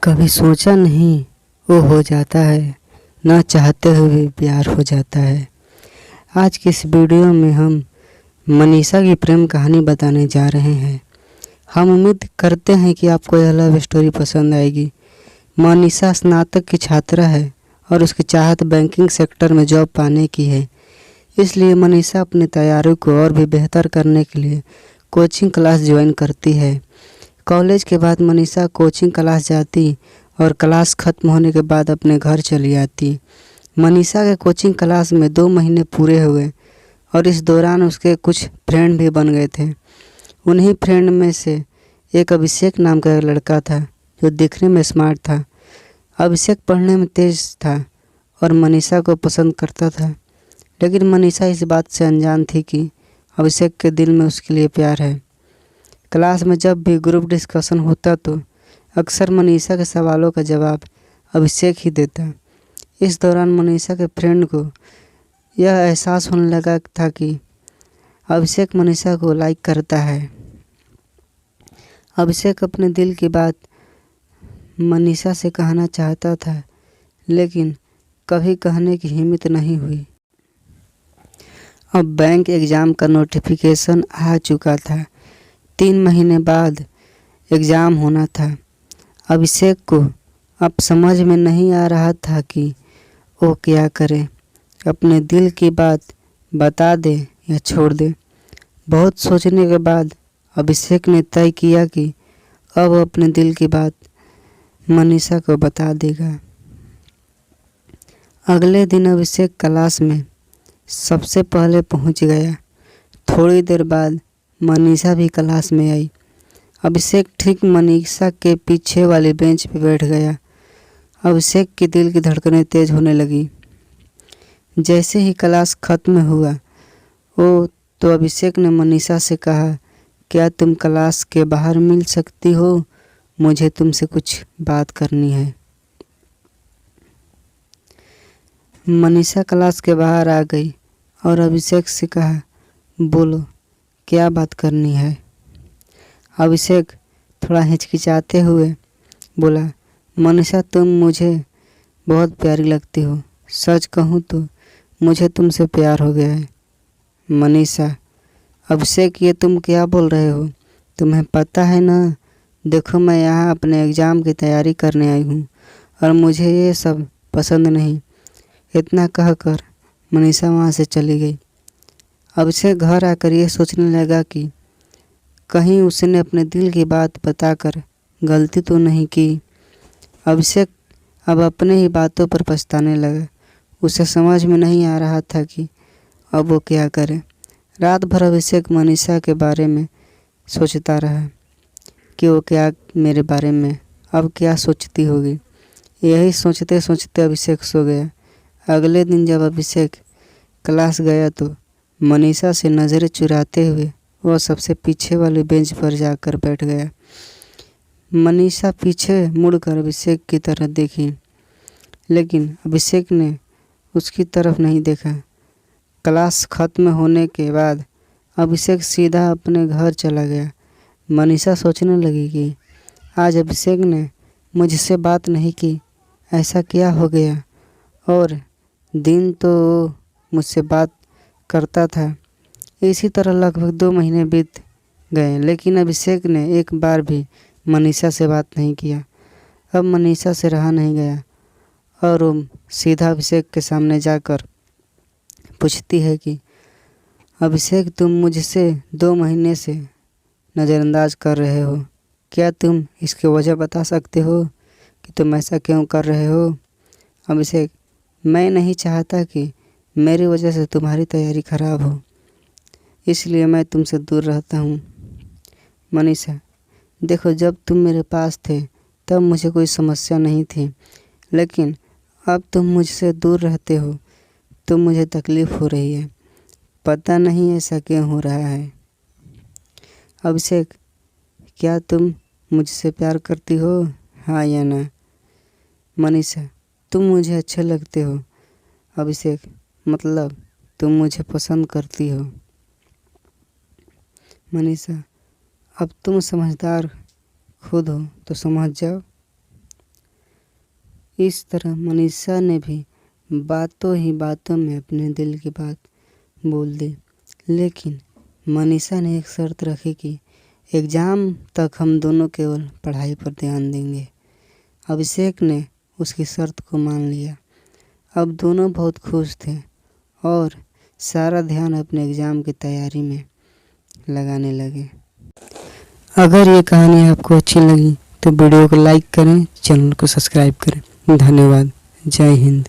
कभी सोचा नहीं वो हो जाता है, ना चाहते हुए प्यार हो जाता है। आज की इस वीडियो में हम मनीषा की प्रेम कहानी बताने जा रहे हैं। हम उम्मीद करते हैं कि आपको यह लव स्टोरी पसंद आएगी। मनीषा स्नातक की छात्रा है और उसकी चाहत बैंकिंग सेक्टर में जॉब पाने की है। इसलिए मनीषा अपनी तैयारी को और भी बेहतर करने के लिए कोचिंग क्लास ज्वाइन करती है। कॉलेज के बाद मनीषा कोचिंग क्लास जाती और क्लास ख़त्म होने के बाद अपने घर चली आती। मनीषा के कोचिंग क्लास में 2 महीने पूरे हुए और इस दौरान उसके कुछ फ्रेंड भी बन गए थे। उन्हीं फ्रेंड में से एक अभिषेक नाम का एक लड़का था जो दिखने में स्मार्ट था। अभिषेक पढ़ने में तेज़ था और मनीषा को पसंद करता था, लेकिन मनीषा इस बात से अनजान थी कि अभिषेक के दिल में उसके लिए प्यार है। क्लास में जब भी ग्रुप डिस्कशन होता तो अक्सर मनीषा के सवालों का जवाब अभिषेक ही देता। इस दौरान मनीषा के फ्रेंड को यह एहसास होने लगा था कि अभिषेक मनीषा को लाइक करता है। अभिषेक अपने दिल की बात मनीषा से कहना चाहता था, लेकिन कभी कहने की हिम्मत नहीं हुई। अब बैंक एग्ज़ाम का नोटिफिकेशन आ चुका था। 3 महीने बाद एग्ज़ाम होना था। अभिषेक को अब समझ में नहीं आ रहा था कि वो क्या करे, अपने दिल की बात बता दे या छोड़ दे। बहुत सोचने के बाद अभिषेक ने तय किया कि अब वो अपने दिल की बात मनीषा को बता देगा। अगले दिन अभिषेक क्लास में सबसे पहले पहुंच गया। थोड़ी देर बाद मनीषा भी क्लास में आई। अभिषेक ठीक मनीषा के पीछे वाले बेंच पर बैठ गया। अभिषेक के दिल की धड़कनें तेज होने लगी। जैसे ही क्लास खत्म हुआ तो अभिषेक ने मनीषा से कहा, क्या तुम क्लास के बाहर मिल सकती हो? मुझे तुमसे कुछ बात करनी है। मनीषा क्लास के बाहर आ गई और अभिषेक से कहा, बोलो क्या बात करनी है? अभिषेक थोड़ा हिचकिचाते हुए बोला, मनीषा तुम मुझे बहुत प्यारी लगती हो। सच कहूँ तो मुझे तुमसे प्यार हो गया है। मनीषा, अभिषेक ये तुम क्या बोल रहे हो? तुम्हें पता है ना, देखो मैं यहाँ अपने एग्ज़ाम की तैयारी करने आई हूँ और मुझे ये सब पसंद नहीं। इतना कहकर मनीषा वहाँ से चली गई। अभिषेक घर आकर ये सोचने लगा कि कहीं उसने अपने दिल की बात बताकर गलती तो नहीं की। अभिषेक अब अपने ही बातों पर पछताने लगा। उसे समझ में नहीं आ रहा था कि अब वो क्या करे। रात भर अभिषेक मनीषा के बारे में सोचता रहा कि वो क्या मेरे बारे में अब क्या सोचती होगी। यही सोचते सोचते अभिषेक सो गया। अगले दिन जब अभिषेक क्लास गया तो मनीषा से नज़रें चुराते हुए वह सबसे पीछे वाले बेंच पर जाकर बैठ गया। मनीषा पीछे मुड़कर अभिषेक की तरफ देखी, लेकिन अभिषेक ने उसकी तरफ नहीं देखा। क्लास खत्म होने के बाद अभिषेक सीधा अपने घर चला गया। मनीषा सोचने लगी कि आज अभिषेक ने मुझसे बात नहीं की, ऐसा क्या हो गया? और दिन तो मुझसे बात करता था। इसी तरह लगभग 2 महीने बीत गए, लेकिन अभिषेक ने एक बार भी मनीषा से बात नहीं किया। अब मनीषा से रहा नहीं गया और वो सीधा अभिषेक के सामने जाकर पूछती है कि अभिषेक तुम मुझसे 2 महीने से नज़रअंदाज कर रहे हो। क्या तुम इसकी वजह बता सकते हो कि तुम ऐसा क्यों कर रहे हो? अभिषेक, मैं नहीं चाहता कि मेरी वजह से तुम्हारी तैयारी खराब हो, इसलिए मैं तुमसे दूर रहता हूँ। मनीषा, देखो जब तुम मेरे पास थे तब मुझे कोई समस्या नहीं थी, लेकिन अब तुम मुझसे दूर रहते हो तो मुझे तकलीफ़ हो रही है। पता नहीं ऐसा क्यों हो रहा है। अभिषेक, क्या तुम मुझसे प्यार करती हो, हाँ या ना? मनीषा, तुम मुझे अच्छे लगते हो। अभिषेक, मतलब तुम मुझे पसंद करती हो। मनीषा, अब तुम समझदार खुद हो तो समझ जाओ। इस तरह मनीषा ने भी बातों ही बातों में अपने दिल की बात बोल दी। लेकिन मनीषा ने एक शर्त रखी कि एग्ज़ाम तक हम दोनों केवल पढ़ाई पर ध्यान देंगे। अभिषेक ने उसकी शर्त को मान लिया। अब दोनों बहुत खुश थे और सारा ध्यान अपने एग्ज़ाम की तैयारी में लगाने लगे। अगर ये कहानी आपको अच्छी लगी तो वीडियो को लाइक करें, चैनल को सब्सक्राइब करें। धन्यवाद। जय हिंद।